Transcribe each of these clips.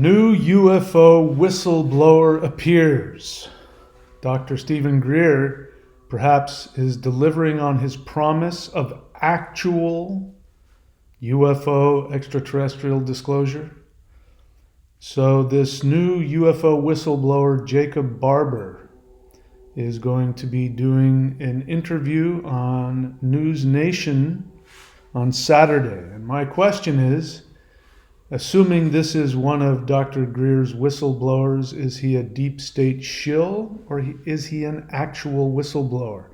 New UFO whistleblower appears. Dr. Stephen Greer perhaps is delivering on his promise of actual UFO extraterrestrial disclosure. So this new UFO whistleblower, Jacob Barber, is going to be doing an interview on News Nation on Saturday. And my question is, assuming this is one of Dr. Greer's whistleblowers, is he a deep state shill or is he an actual whistleblower?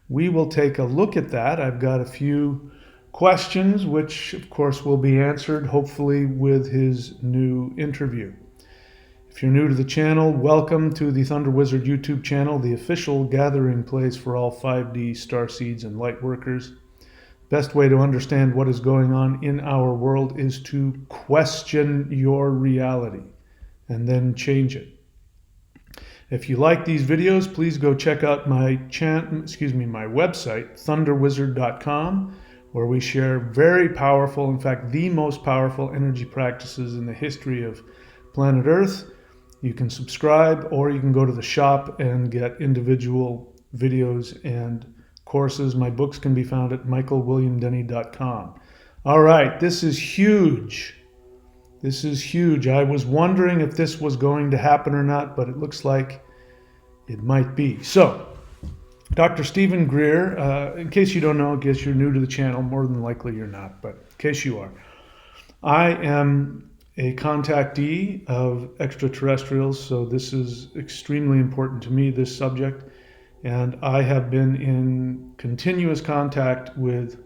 We will take a look at that. I've got a few questions, which of course will be answered hopefully with his new interview. If you're new to the channel, welcome to the Thunder Wizard YouTube channel, the official gathering place for all 5D starseeds and light workers. Best way to understand what is going on in our world is to question your reality and then change it. If you like these videos, please go check out my website, thunderwizard.com, where we share very powerful, in fact, the most powerful energy practices in the history of planet Earth. You can subscribe, or you can go to the shop and get individual videos and courses. My books can be found at michaelwilliamdenny.com. All right, this is huge. This is huge. I was wondering if this was going to happen or not, but it looks like it might be. So, Dr. Stephen Greer, in case you don't know, I guess you're new to the channel, more than likely you're not, but in case you are, I am a contactee of extraterrestrials, so this is extremely important to me, this subject. And I have been in continuous contact with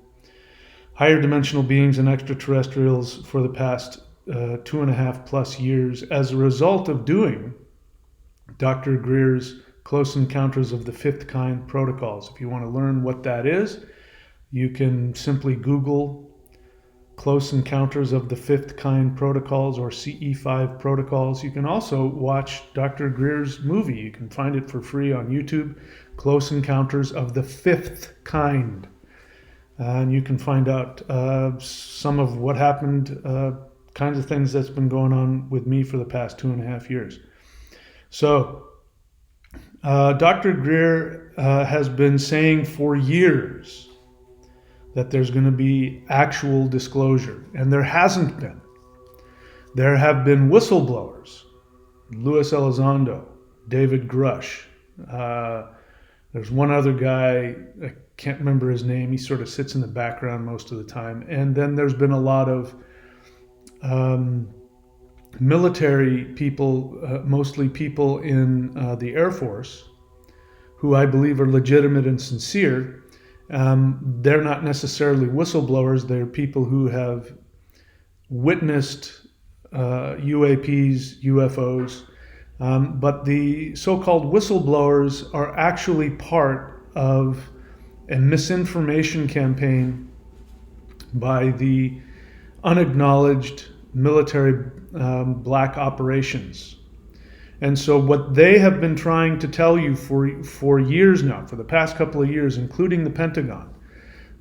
higher dimensional beings and extraterrestrials for the past 2.5+ years as a result of doing Dr. Greer's Close Encounters of the Fifth Kind protocols. If you want to learn what that is, you can simply Google Close Encounters of the Fifth Kind protocols or CE5 protocols. You can also watch Dr. Greer's movie. You can find it for free on YouTube, Close Encounters of the Fifth Kind. And you can find out some of what happened, kinds of things that's been going on with me for the past 2.5 years. So Dr. Greer has been saying for years that there's going to be actual disclosure, and there hasn't been. There have been whistleblowers, Luis Elizondo, David Grush. There's one other guy, I can't remember his name, he sort of sits in the background most of the time. And then there's been a lot of military people, mostly people in the Air Force, who I believe are legitimate and sincere. They're not necessarily whistleblowers. They're people who have witnessed UAPs, UFOs, but the so-called whistleblowers are actually part of a misinformation campaign by the unacknowledged military black operations. And so what they have been trying to tell you for years now, for the past couple of years, including the Pentagon,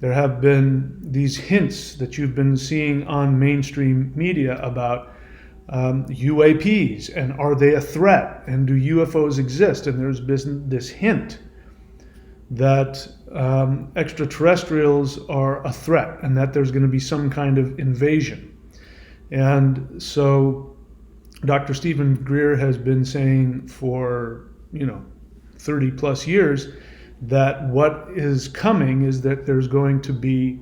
there have been these hints that you've been seeing on mainstream media about UAPs, and are they a threat, and do UFOs exist? And there's been this hint that extraterrestrials are a threat and that there's going to be some kind of invasion. And so Dr. Stephen Greer has been saying for 30+ years that what is coming is that there's going to be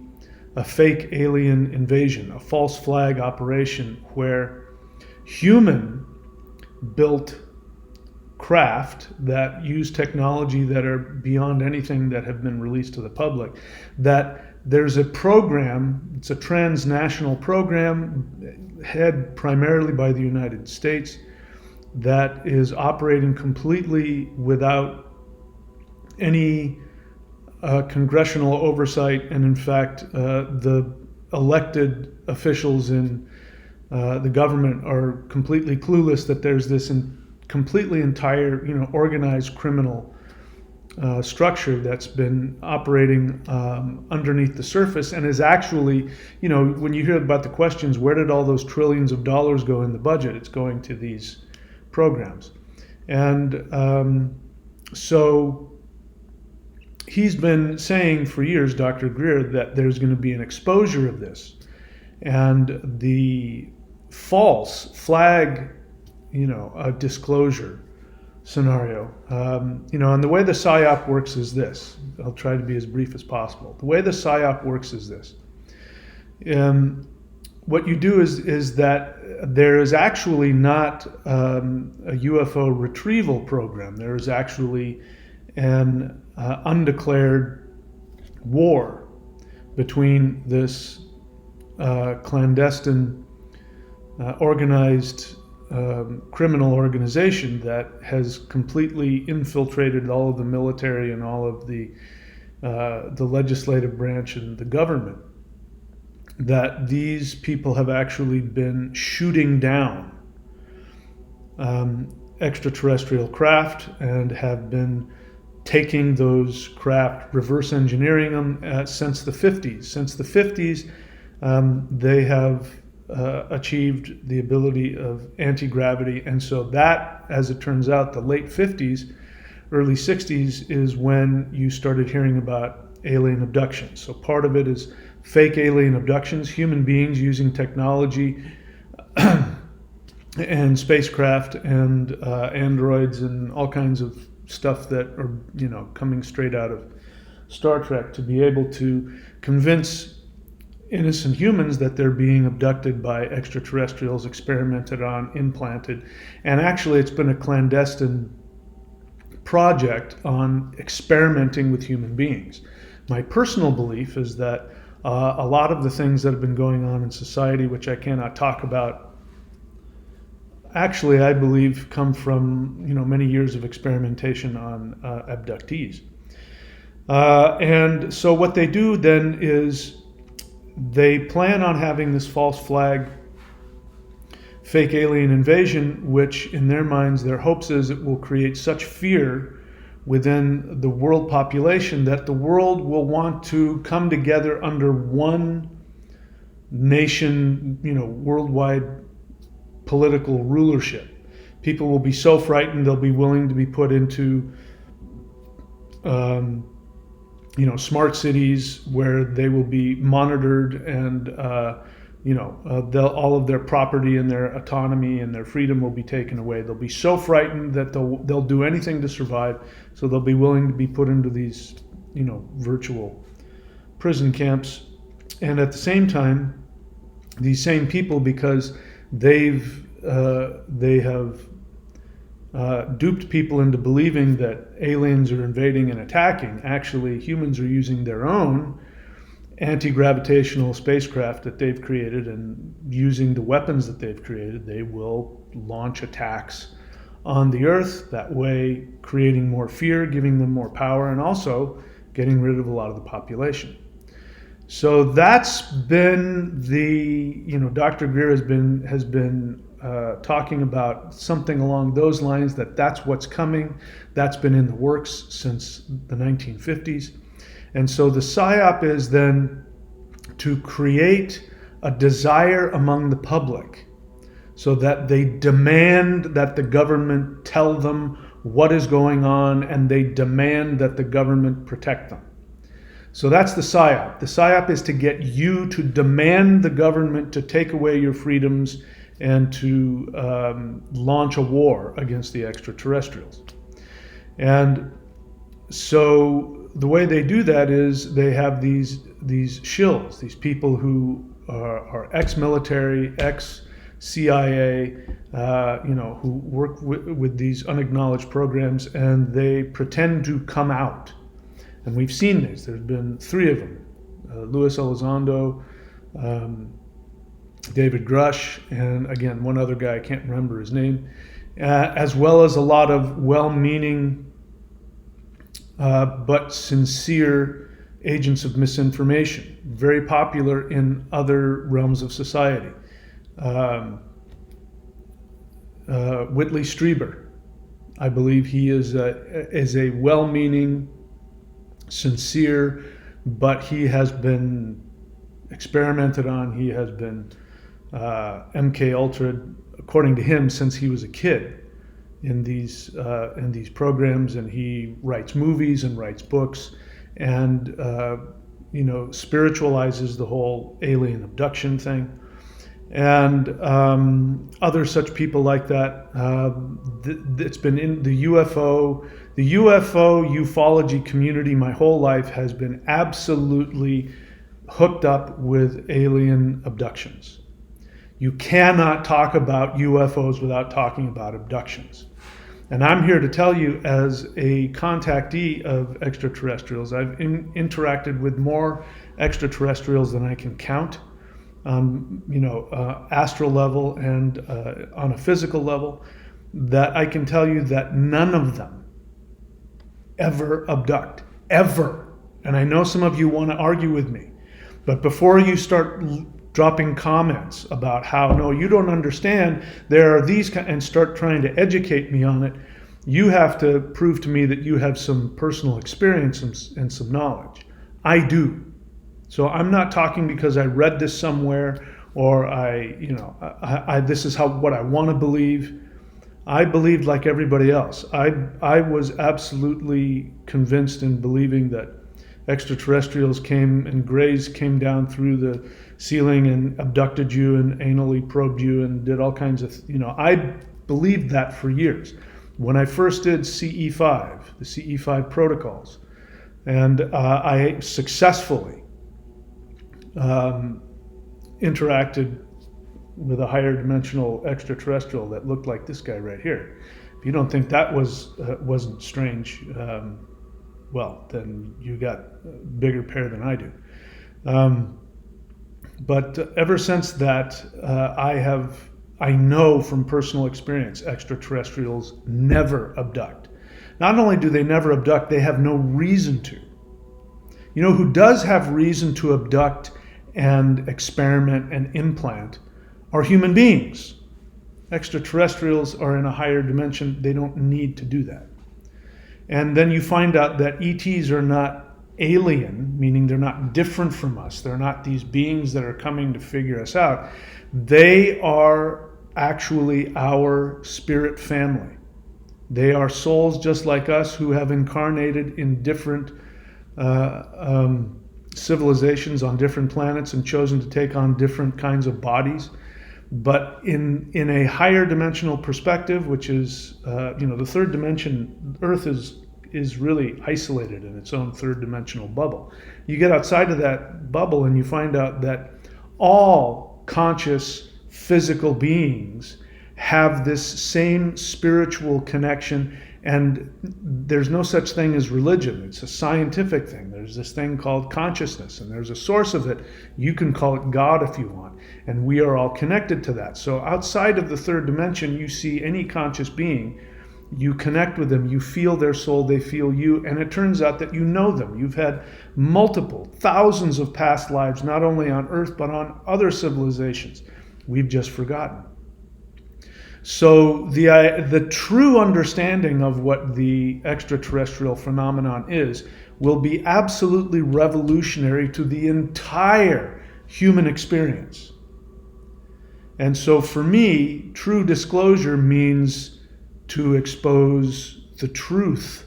a fake alien invasion, a false flag operation where human built craft that use technology that are beyond anything that have been released to the public, that there's a program, it's a transnational program head primarily by the United States that is operating completely without any congressional oversight. And in fact, the elected officials in the government are completely clueless that there's this completely entire, organized criminal structure that's been operating underneath the surface and is actually, when you hear about the questions, where did all those trillions of dollars go in the budget? It's going to these programs. And so he's been saying for years, Dr. Greer, that there's going to be an exposure of this. And the false flag, disclosure scenario, and the way the PSYOP works is this. I'll try to be as brief as possible. The way the PSYOP works is this. What you do is that there is actually not a UFO retrieval program. There is actually an undeclared war between this clandestine, organized criminal organization that has completely infiltrated all of the military and all of the legislative branch and the government. That these people have actually been shooting down extraterrestrial craft and have been taking those craft, reverse engineering them since the 50s. Since the 50s, they have achieved the ability of anti-gravity. And so that, as it turns out, the late 50s, early 60s is when you started hearing about alien abductions. So part of it is fake alien abductions, human beings using technology and spacecraft and androids and all kinds of stuff that are, coming straight out of Star Trek to be able to convince innocent humans that they're being abducted by extraterrestrials, experimented on, implanted. And actually it's been a clandestine project on experimenting with human beings. My personal belief is that a lot of the things that have been going on in society, which I cannot talk about, actually I believe come from many years of experimentation on abductees. And so what they do then is they plan on having this false flag fake alien invasion, which in their minds, their hopes is it will create such fear within the world population that the world will want to come together under one nation, worldwide political rulership. People will be so frightened they'll be willing to be put into smart cities where they will be monitored and all of their property and their autonomy and their freedom will be taken away. They'll be so frightened that they'll do anything to survive. So they'll be willing to be put into these, virtual prison camps. And at the same time, these same people, because they have duped people into believing that aliens are invading and attacking, actually humans are using their own anti-gravitational spacecraft that they've created, and using the weapons that they've created, they will launch attacks on the Earth, that way creating more fear, giving them more power, and also getting rid of a lot of the population. So that's been Dr. Greer has been talking about something along those lines, that's what's coming. That's been in the works since the 1950s. And so the PSYOP is then to create a desire among the public so that they demand that the government tell them what is going on, and they demand that the government protect them. So that's the PSYOP. The PSYOP is to get you to demand the government to take away your freedoms and to launch a war against the extraterrestrials. And so the way they do that is they have these shills, these people who are ex-military, ex-CIA, who work with these unacknowledged programs, and they pretend to come out. And we've seen this. There's been 3 of them: Luis Elizondo, David Grush, and again, one other guy, I can't remember his name, as well as a lot of well-meaning but sincere agents of misinformation, very popular in other realms of society. Whitley Strieber, I believe he is a well-meaning, sincere, but he has been experimented on. He has been MK Ultra, according to him, since he was a kid in these programs, and he writes movies and writes books, and spiritualizes the whole alien abduction thing, and other such people like that. It's been in the UFO ufology community. My whole life has been absolutely hooked up with alien abductions. You cannot talk about UFOs without talking about abductions. And I'm here to tell you, as a contactee of extraterrestrials, I've interacted with more extraterrestrials than I can count, on astral level and on a physical level, that I can tell you that none of them ever abduct, ever. And I know some of you want to argue with me, but before you start dropping comments about how, no, you don't understand, there are these, and start trying to educate me on it, you have to prove to me that you have some personal experience and some knowledge. I do. So I'm not talking because I read this somewhere, or this is what I want to believe. I believed like everybody else. I was absolutely convinced in believing that extraterrestrials came, and Greys came down through the ceiling and abducted you and anally probed you and did all kinds of, I believed that for years. When I first did CE5, the CE5 protocols, and I successfully interacted with a higher dimensional extraterrestrial that looked like this guy right here. If you don't think that wasn't strange, well, then you got a bigger pair than I do. But ever since that, I know from personal experience, extraterrestrials never abduct. Not only do they never abduct, they have no reason to. You know who does have reason to abduct and experiment and implant are human beings. Extraterrestrials are in a higher dimension. They don't need to do that. And then you find out that ETs are not alien, meaning they're not different from us. They're not these beings that are coming to figure us out. They are actually our spirit family. They are souls just like us who have incarnated in different civilizations on different planets and chosen to take on different kinds of bodies. But in a higher dimensional perspective, which is, the third dimension, Earth is really isolated in its own third dimensional bubble. You get outside of that bubble and you find out that all conscious physical beings have this same spiritual connection, and there's no such thing as religion. It's a scientific thing. There's this thing called consciousness, and there's a source of it. You can call it God if you want, and we are all connected to that. So outside of the third dimension, you see any conscious being, you connect with them, you feel their soul, they feel you, and it turns out that you know them. You've had multiple, thousands of past lives, not only on Earth, but on other civilizations. We've just forgotten. So the true understanding of what the extraterrestrial phenomenon is will be absolutely revolutionary to the entire human experience. And so for me, true disclosure means to expose the truth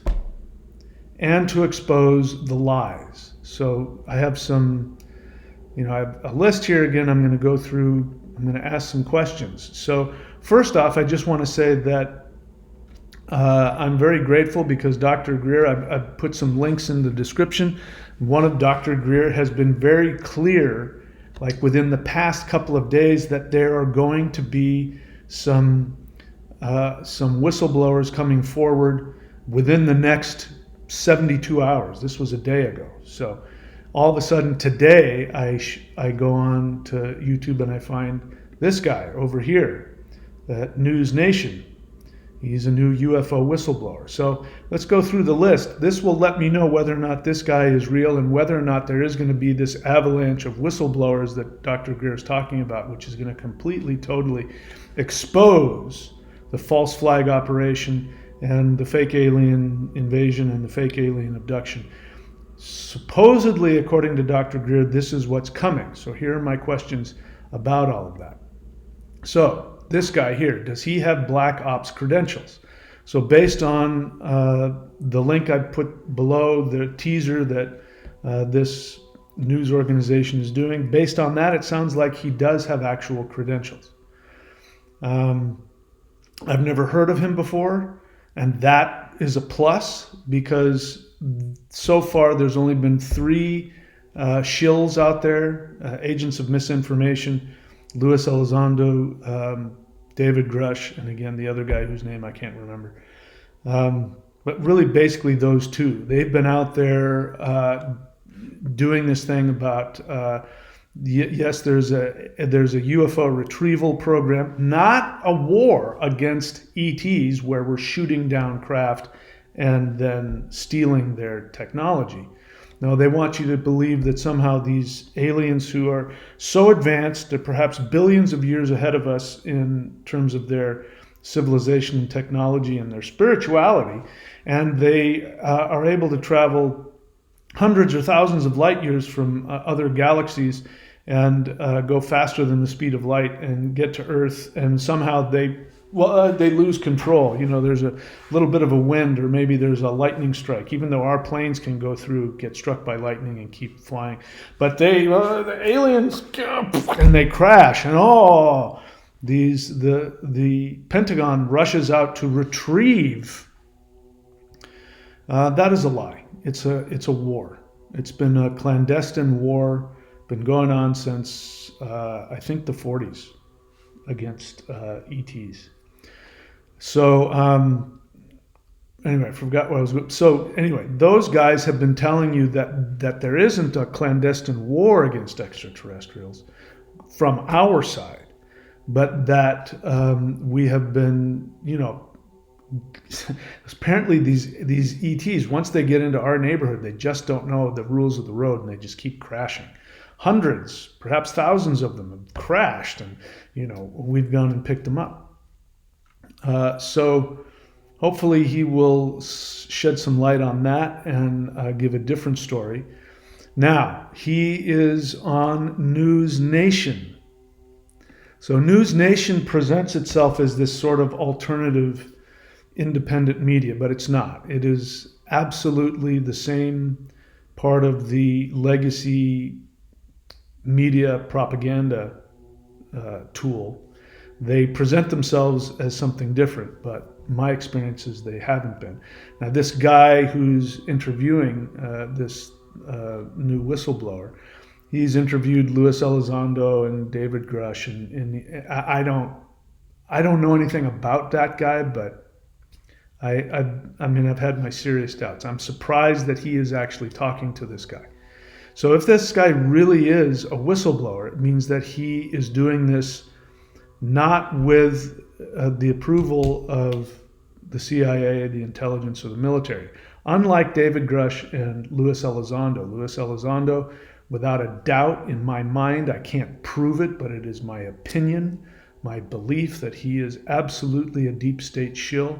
and to expose the lies. So I have I have a list here again. I'm going to go through, I'm going to ask some questions. So first off, I just want to say that I'm very grateful because Dr. Greer, I've put some links in the description. One of Dr. Greer has been very clear, like within the past couple of days, that there are going to be some whistleblowers coming forward within the next 72 hours. This was a day ago. So all of a sudden today, I go on to YouTube and I find this guy over here, that News Nation. He's a new UFO whistleblower. So let's go through the list. This will let me know whether or not this guy is real and whether or not there is going to be this avalanche of whistleblowers that Dr. Greer is talking about, which is going to completely, totally expose the false flag operation and the fake alien invasion and the fake alien abduction. Supposedly, according to Dr. Greer, this is what's coming. So here are my questions about all of that. So this guy here, does he have black ops credentials? So based on the link I put below, the teaser that this news organization is doing, based on that, it sounds like he does have actual credentials. I've never heard of him before, and that is a plus because so far there's only been 3 shills out there, agents of misinformation, Luis Elizondo, David Grush, and again the other guy whose name I can't remember. But really basically those 2. They've been out there doing this thing about yes, there's a UFO retrieval program, not a war against ETs where we're shooting down craft and then stealing their technology. No, they want you to believe that somehow these aliens who are so advanced, they're perhaps billions of years ahead of us in terms of their civilization and technology and their spirituality, and they are able to travel hundreds or thousands of light years from other galaxies and go faster than the speed of light and get to Earth, and somehow they lose control. There's a little bit of a wind, or maybe there's a lightning strike, even though our planes can go through, get struck by lightning and keep flying. But the aliens, and they crash, and the Pentagon rushes out to retrieve. That is a lie. It's a war. It's been a clandestine war, been going on since I think the 40s against ETs. So anyway, I forgot what I was going. So anyway, those guys have been telling you that there isn't a clandestine war against extraterrestrials from our side, but that we have been, apparently these ETs, once they get into our neighborhood, they just don't know the rules of the road and they just keep crashing. Hundreds, perhaps thousands of them have crashed, and we've gone and picked them up. So hopefully he will shed some light on that and give a different story. Now, he is on News Nation. So News Nation presents itself as this sort of alternative independent media, but it's not. It is absolutely the same part of the legacy media propaganda tool. They present themselves as something different, but my experience is they haven't been. Now, this guy who's interviewing this new whistleblower, he's interviewed Luis Elizondo and David Grush, and I don't know anything about that guy, but I've had my serious doubts. I'm surprised that he is actually talking to this guy. So if this guy really is a whistleblower, it means that he is doing this not with the approval of the CIA, the intelligence, or the military. Unlike David Grush and Luis Elizondo, without a doubt in my mind, I can't prove it, but it is my opinion, my belief that he is absolutely a deep state shill,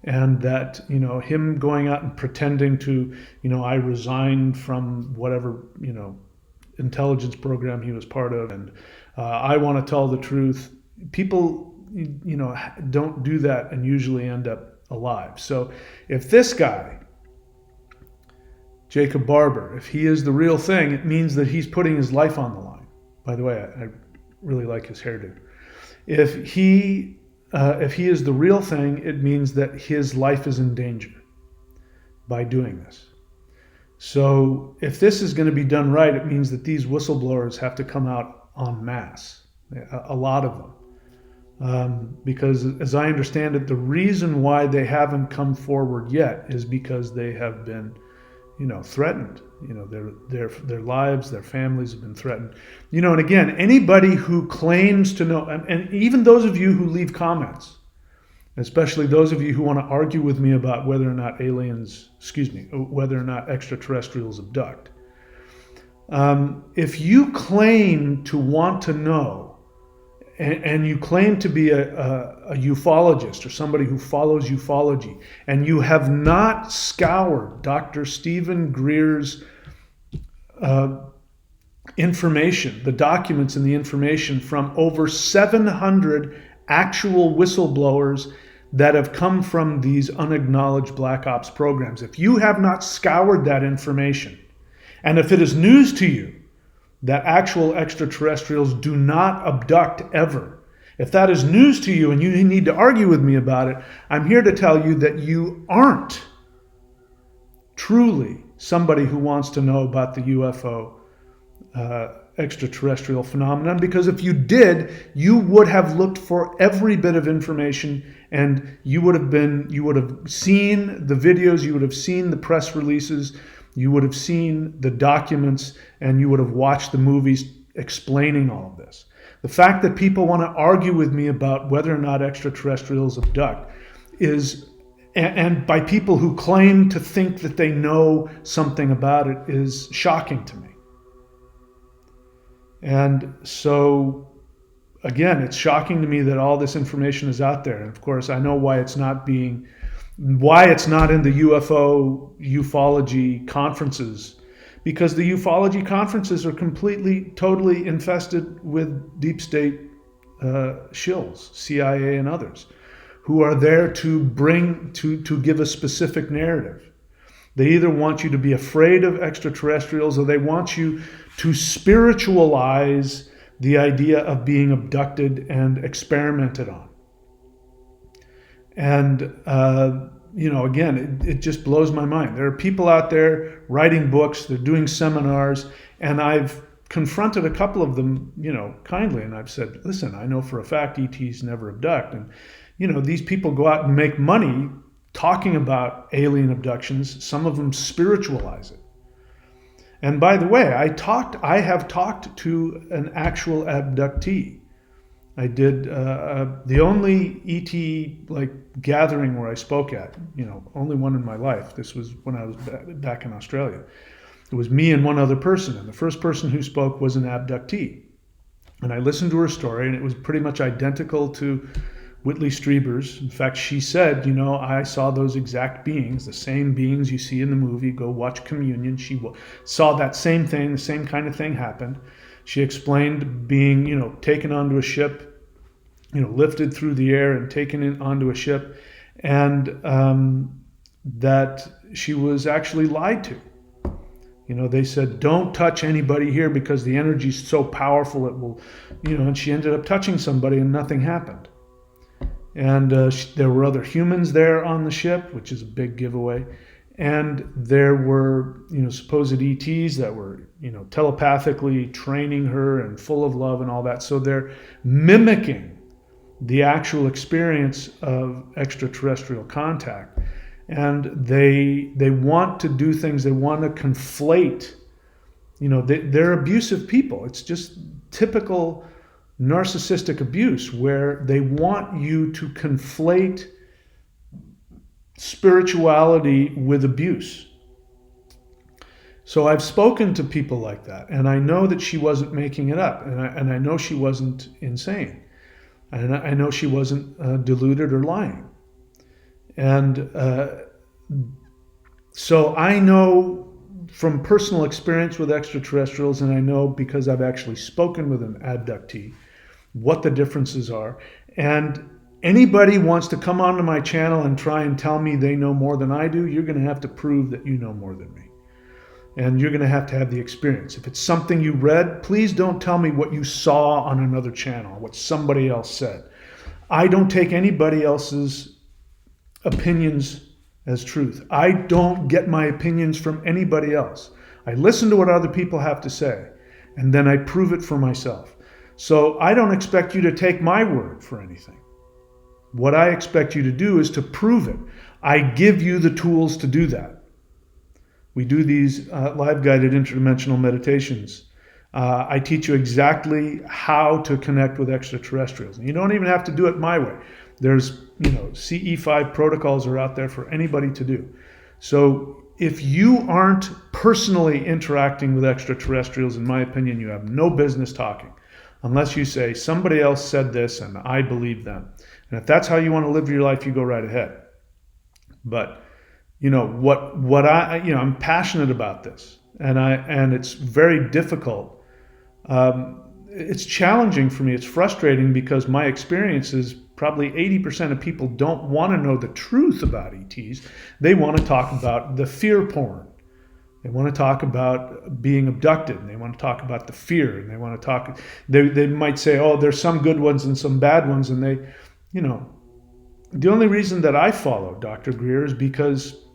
and that him going out and pretending to I resigned from whatever intelligence program he was part of, and I want to tell the truth. People don't do that and usually end up alive. So if this guy, Jacob Barber, if he is the real thing, it means that he's putting his life on the line. By the way, I really like his hairdo. If he is the real thing, it means that his life is in danger by doing this. So if this is going to be done right, it means that these whistleblowers have to come out en masse, a lot of them. Because as I understand it, the reason why they haven't come forward yet is because they have been, threatened. Their lives, their families have been threatened. And again, anybody who claims to know, and even those of you who leave comments, especially those of you who want to argue with me about whether or not whether or not extraterrestrials abduct. If you claim to want to know and you claim to be a ufologist or somebody who follows ufology, and you have not scoured Dr. Stephen Greer's information, the documents and the information from over 700 actual whistleblowers that have come from these unacknowledged black ops programs. If you have not scoured that information, and if it is news to you that actual extraterrestrials do not abduct ever, if that is news to you and you need to argue with me about it, I'm here to tell you that you aren't truly somebody who wants to know about the UFO extraterrestrial phenomenon, because if you did, you would have looked for every bit of information, and you would have seen the videos, you would have seen the press releases, you would have seen the documents, and you would have watched the movies explaining all of this. The fact that people want to argue with me about whether or not extraterrestrials abduct and by people who claim to think that they know something about it, is shocking to me. And so, again, it's shocking to me that all this information is out there. And of course, I know why it's not in the ufology conferences, because the ufology conferences are totally infested with deep state shills, CIA and others, who are there to give a specific narrative. They either want you to be afraid of extraterrestrials, or they want you to spiritualize the idea of being abducted and experimented on. And, again, it just blows my mind. There are people out there writing books, they're doing seminars, and I've confronted a couple of them, kindly, and I've said, listen, I know for a fact ETs never abduct. And, these people go out and make money talking about alien abductions. Some of them spiritualize it. And by the way, I have talked to an actual abductee. I did the only ET gathering where I spoke at, only one in my life. This was when I was back in Australia. It was me and one other person, and the first person who spoke was an abductee. And I listened to her story, and it was pretty much identical to Whitley Strieber's. In fact, she said, I saw those exact beings, the same beings you see in the movie. Go watch Communion. She saw that same thing, the same kind of thing happened. She explained being, taken onto a ship, lifted through the air and taken onto a ship, and that she was actually lied to. They said, don't touch anybody here because the energy is so powerful it will, and she ended up touching somebody and nothing happened. And there were other humans there on the ship, which is a big giveaway. And there were, supposed ETs that were, telepathically training her and full of love and all that. So they're mimicking the actual experience of extraterrestrial contact. And they want to do things, they want to conflate, they're abusive people. It's just typical narcissistic abuse, where they want you to conflate spirituality with abuse. So I've spoken to people like that, and I know that she wasn't making it up, and I know she wasn't insane, and I know she wasn't deluded or lying. And so I know from personal experience with extraterrestrials, and I know because I've actually spoken with an abductee, what the differences are. And anybody wants to come onto my channel and try and tell me they know more than I do, you're going to have to prove that you know more than me. And you're going to have the experience. If it's something you read, please don't tell me what you saw on another channel, what somebody else said. I don't take anybody else's opinions as truth. I don't get my opinions from anybody else. I listen to what other people have to say, and then I prove it for myself. So I don't expect you to take my word for anything. What I expect you to do is to prove it. I give you the tools to do that. We do these live guided interdimensional meditations. I teach you exactly how to connect with extraterrestrials. And you don't even have to do it my way. There's, CE5 protocols are out there for anybody to do. So if you aren't personally interacting with extraterrestrials, in my opinion, you have no business talking. unless you say somebody else said this and I believe them. And if that's how you want to live your life, you go right ahead. But I'm passionate about this, and it's very difficult. It's challenging for me. It's frustrating because my experience is probably 80% of people don't want to know the truth about ETs. They want to talk about the fear porn. They want to talk about being abducted, and they want to talk about the fear, and they want to talk. They might say, "Oh, there's some good ones and some bad ones," and they, the only reason that I follow Dr. Greer is because,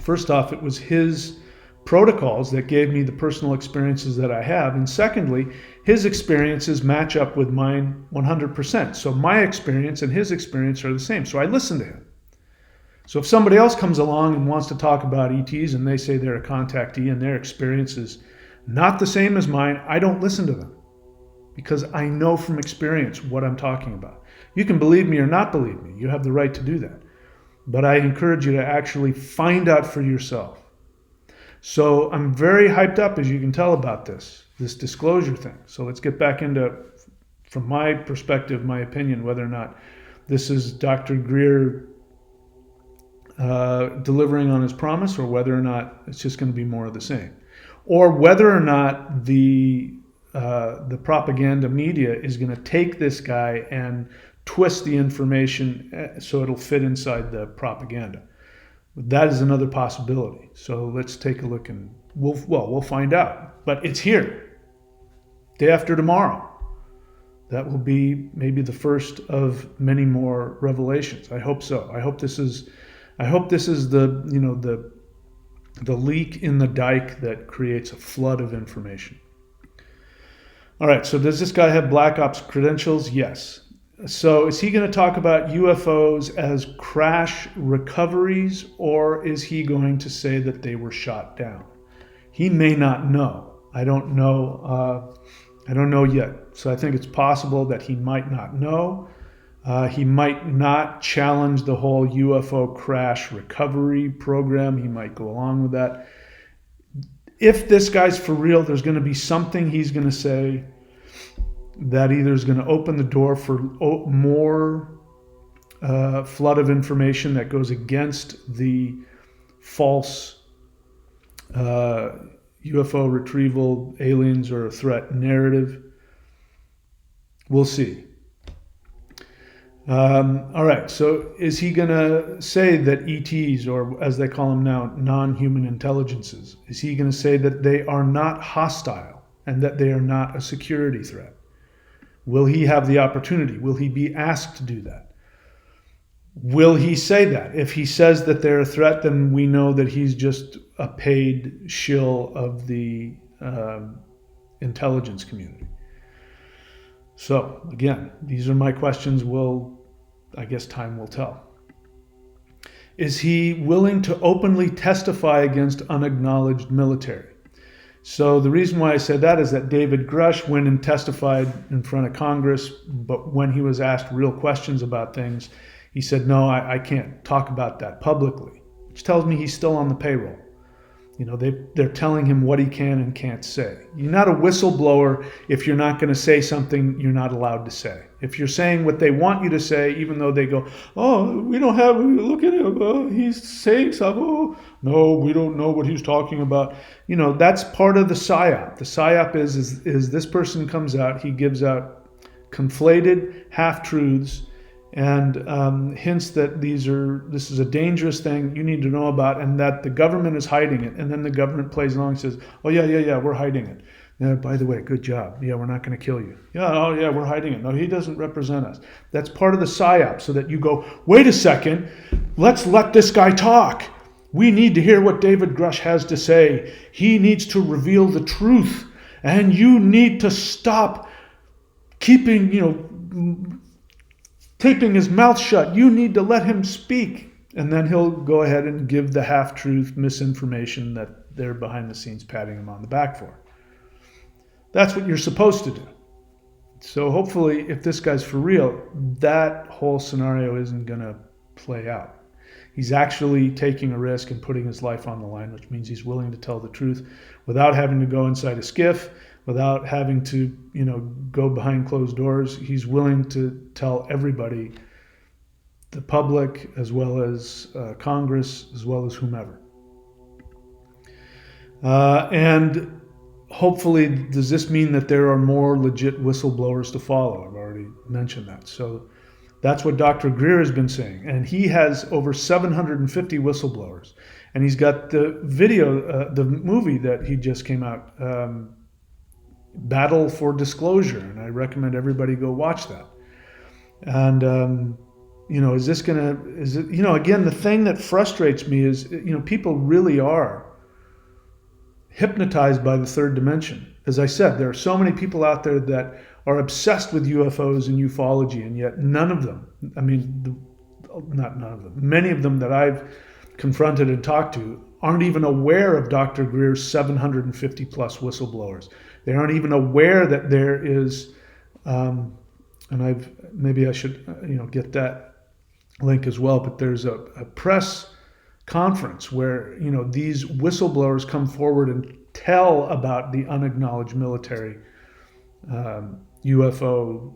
first off, it was his protocols that gave me the personal experiences that I have, and secondly, his experiences match up with mine 100%. So my experience and his experience are the same. So I listen to him. So if somebody else comes along and wants to talk about ETs and they say they're a contactee and their experience is not the same as mine, I don't listen to them because I know from experience what I'm talking about. You can believe me or not believe me. You have the right to do that. But I encourage you to actually find out for yourself. So I'm very hyped up, as you can tell, about this disclosure thing. So let's get back into, from my perspective, my opinion, whether or not this is Dr. Greer delivering on his promise, or whether or not it's just going to be more of the same, or whether or not the propaganda media is going to take this guy and twist the information so it'll fit inside the propaganda. That is another possibility. So let's take a look, and we'll find out. But it's here, day after tomorrow. That will be maybe the first of many more revelations. I hope so. I hope this is the leak in the dike that creates a flood of information. All right, so does this guy have Black Ops credentials? Yes. So is he going to talk about UFOs as crash recoveries, or is he going to say that they were shot down? He may not know. I don't know. I don't know yet. So I think it's possible that he might not know. He might not challenge the whole UFO crash recovery program. He might go along with that. If this guy's for real, there's going to be something he's going to say that either is going to open the door for more flood of information that goes against the false UFO retrieval, aliens are a threat narrative. We'll see. All right, so is he going to say that ETs, or as they call them now, non-human intelligences, is he going to say that they are not hostile and that they are not a security threat? Will he have the opportunity? Will he be asked to do that? Will he say that? If he says that they're a threat, then we know that he's just a paid shill of the intelligence community. So, again, these are my questions. I guess time will tell. Is he willing to openly testify against unacknowledged military? So the reason why I said that is that David Grush went and testified in front of Congress, but when he was asked real questions about things, he said, no, I can't talk about that publicly, which tells me he's still on the payroll. They're telling him what he can and can't say. You're not a whistleblower if you're not going to say something you're not allowed to say. If you're saying what they want you to say, even though they go, oh, we don't have, look at him, he's saying something, oh, no, we don't know what he's talking about. That's part of the PSYOP. The PSYOP is this person comes out, he gives out conflated half-truths and hints that this is a dangerous thing you need to know about, and that the government is hiding it. And then the government plays along and says, oh, yeah, we're hiding it. Yeah, by the way, good job. Yeah, we're not going to kill you. Yeah, oh, yeah, we're hiding it. No, he doesn't represent us. That's part of the PSYOP, so that you go, wait a second, let's let this guy talk. We need to hear what David Grush has to say. He needs to reveal the truth. And you need to stop keeping, taping his mouth shut. You need to let him speak. And then he'll go ahead and give the half-truth misinformation that they're behind the scenes patting him on the back for. That's what you're supposed to do. So hopefully, if this guy's for real, that whole scenario isn't going to play out. He's actually taking a risk and putting his life on the line, which means he's willing to tell the truth without having to go inside a skiff, without having to, go behind closed doors. He's willing to tell everybody, the public, as well as Congress, as well as whomever. And hopefully, does this mean that there are more legit whistleblowers to follow? I've already mentioned that. So that's what Dr. Greer has been saying. And he has over 750 whistleblowers. And he's got the video, the movie that he just came out, Battle for Disclosure. And I recommend everybody go watch that. And, is this going to, again, the thing that frustrates me is, people really are hypnotized by the third dimension. As I said, there are so many people out there that are obsessed with UFOs and ufology, and yet none of them, not none of them, many of them that I've confronted and talked to aren't even aware of Dr. Greer's 750 plus whistleblowers. They aren't even aware that there is, and maybe I should, get that link as well, but there's a press conference where these whistleblowers come forward and tell about the unacknowledged military UFO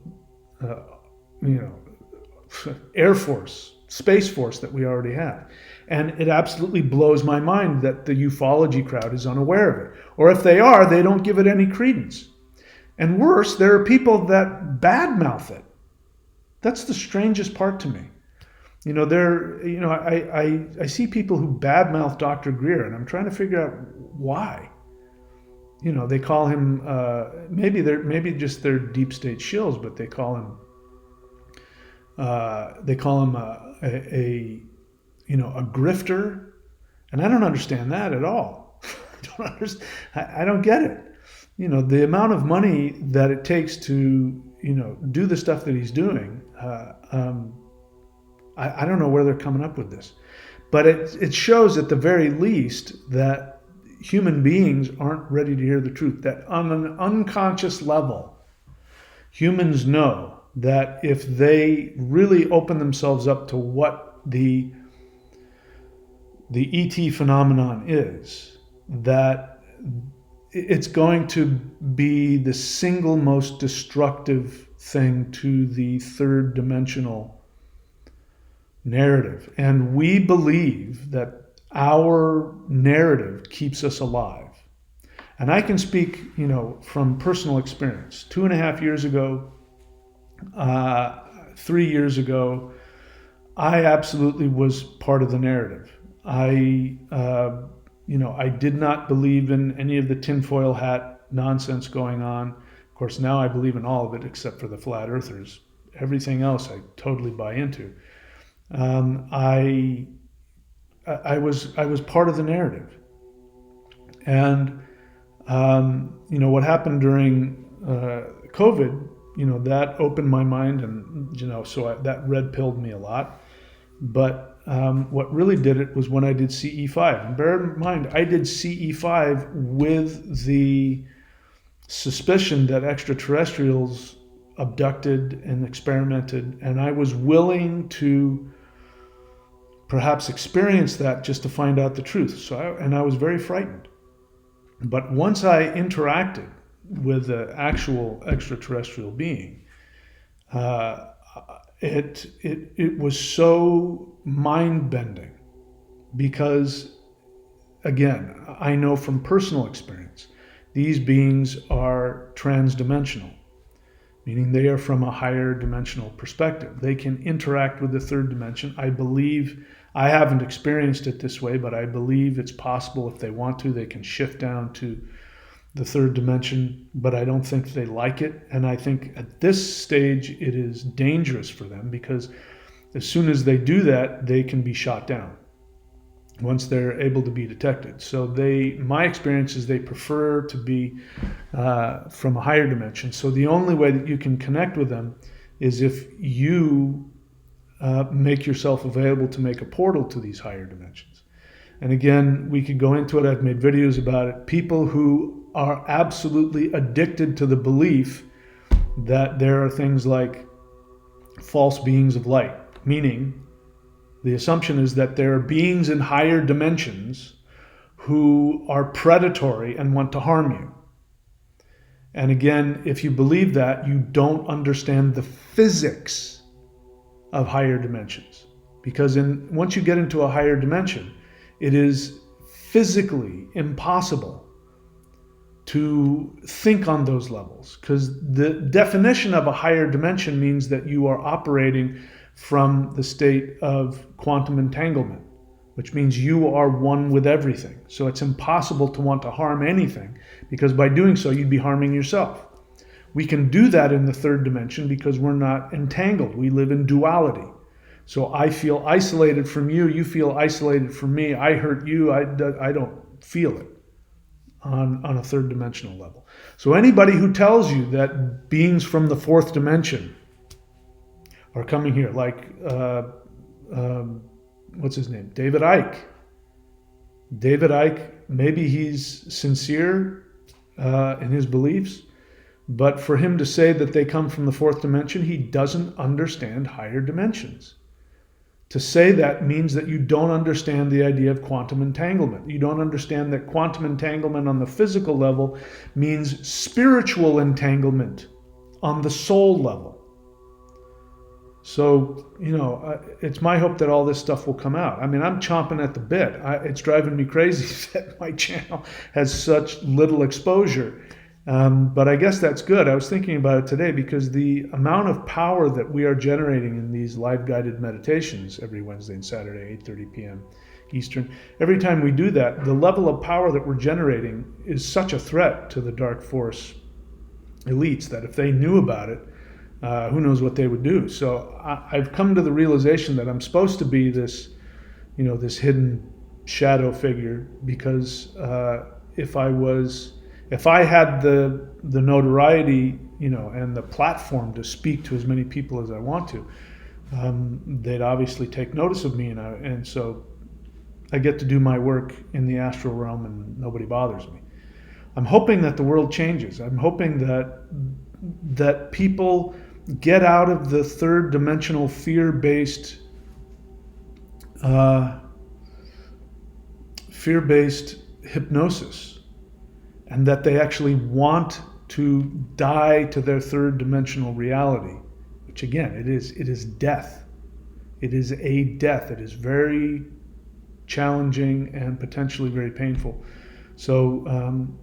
Air Force, Space Force that we already have. And it absolutely blows my mind that the ufology crowd is unaware of it. Or if they are, they don't give it any credence. And worse, there are people that badmouth it. That's the strangest part to me. I see people who badmouth Dr. Greer, and I'm trying to figure out why. They call him, maybe just they're deep state shills, but they call him a grifter, and I don't understand that at all. I don't get it. The amount of money that it takes to do the stuff that he's doing. I don't know where they're coming up with this, but it shows at the very least that human beings aren't ready to hear the truth. That on an unconscious level, humans know that if they really open themselves up to what the ET phenomenon is, that it's going to be the single most destructive thing to the third dimensional narrative. And we believe that our narrative keeps us alive. And I can speak, from personal experience. 2.5 years ago, 3 years ago, I absolutely was part of the narrative. I did not believe in any of the tinfoil hat nonsense going on. Of course, now I believe in all of it except for the flat earthers. Everything else I totally buy into. I was part of the narrative, and what happened during COVID, that opened my mind, and that red pilled me a lot. But what really did it was when I did CE5, and bear in mind, I did CE5 with the suspicion that extraterrestrials abducted and experimented, and I was willing to perhaps experience that just to find out the truth. I was very frightened. But once I interacted with the actual extraterrestrial being, it was so mind-bending, because, again, I know from personal experience, these beings are trans-dimensional, meaning they are from a higher dimensional perspective. They can interact with the third dimension. I believe, I haven't experienced it this way, but I believe it's possible if they want to, they can shift down to the third dimension, but I don't think they like it. And I think at this stage, it is dangerous for them, because as soon as they do that, they can be shot down once they're able to be detected. So my experience is they prefer to be from a higher dimension. So the only way that you can connect with them is if you make yourself available to make a portal to these higher dimensions. And again, we could go into it. I've made videos about it. People who are absolutely addicted to the belief that there are things like false beings of light, meaning the assumption is that there are beings in higher dimensions who are predatory and want to harm you. And again, if you believe that, you don't understand the physics of higher dimensions. Because once you get into a higher dimension, it is physically impossible to think on those levels, because the definition of a higher dimension means that you are operating from the state of quantum entanglement, which means you are one with everything. So it's impossible to want to harm anything, because by doing so, you'd be harming yourself. We can do that in the third dimension because we're not entangled. We live in duality. So I feel isolated from you, you feel isolated from me, I hurt you, I don't feel it on a third dimensional level. So anybody who tells you that beings from the fourth dimension are coming here, like, what's his name? David Icke. David Icke, maybe he's sincere in his beliefs, but for him to say that they come from the fourth dimension, he doesn't understand higher dimensions. To say that means that you don't understand the idea of quantum entanglement. You don't understand that quantum entanglement on the physical level means spiritual entanglement on the soul level. So, it's my hope that all this stuff will come out. I mean, I'm chomping at the bit. It's driving me crazy that my channel has such little exposure. But I guess that's good. I was thinking about it today because the amount of power that we are generating in these live guided meditations every Wednesday and Saturday, 8:30 p.m. Eastern, every time we do that, the level of power that we're generating is such a threat to the dark force elites that if they knew about it, who knows what they would do. So I've come to the realization that I'm supposed to be this, this hidden shadow figure, because if I had the notoriety, and the platform to speak to as many people as I want to, they'd obviously take notice of me, and so I get to do my work in the astral realm and nobody bothers me. I'm hoping that the world changes. I'm hoping that people get out of the third dimensional fear-based hypnosis, and that they actually want to die to their third dimensional reality, which again, it is death. It is a death. It is very challenging and potentially very painful. So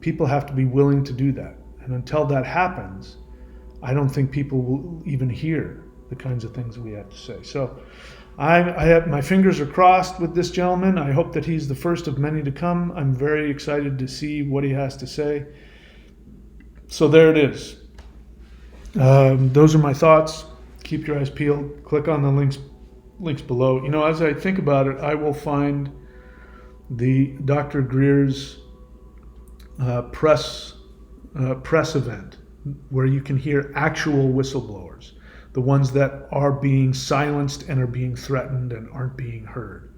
people have to be willing to do that. And until that happens, I don't think people will even hear the kinds of things we have to say. So I have my fingers are crossed with this gentleman. I hope that he's the first of many to come. I'm very excited to see what he has to say. So there it is. Those are my thoughts. Keep your eyes peeled. Click on the links below. As I think about it, I will find the Dr. Greer's press event where you can hear actual whistleblowers, the ones that are being silenced and are being threatened and aren't being heard.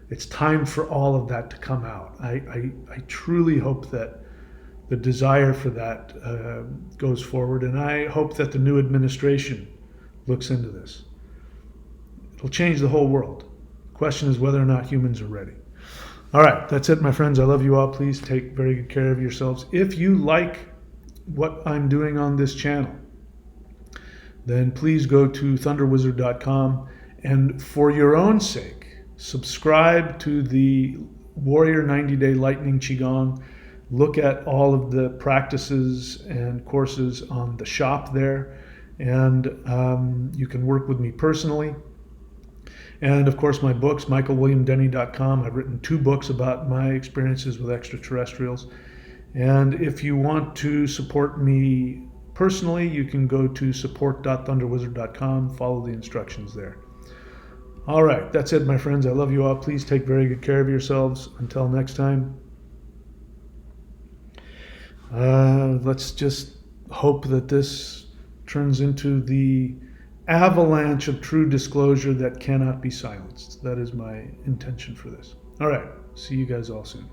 It's time for all of that to come out. I truly hope that the desire for that goes forward, and I hope that the new administration looks into this. It'll change the whole world. The question is whether or not humans are ready. All right, that's it, my friends. I love you all. Please take very good care of yourselves. If you like what I'm doing on this channel, then please go to thunderwizard.com, and for your own sake, subscribe to the Warrior 90-Day Lightning Qigong. Look at all of the practices and courses on the shop there, and you can work with me personally. And of course, my books, michaelwilliamdenny.com. I've written 2 books about my experiences with extraterrestrials. And if you want to support me personally, you can go to support.thunderwizard.com, follow the instructions there. All right, that's it, my friends. I love you all. Please take very good care of yourselves. Until next time, let's just hope that this turns into the avalanche of true disclosure that cannot be silenced. That is my intention for this. All right, see you guys all soon.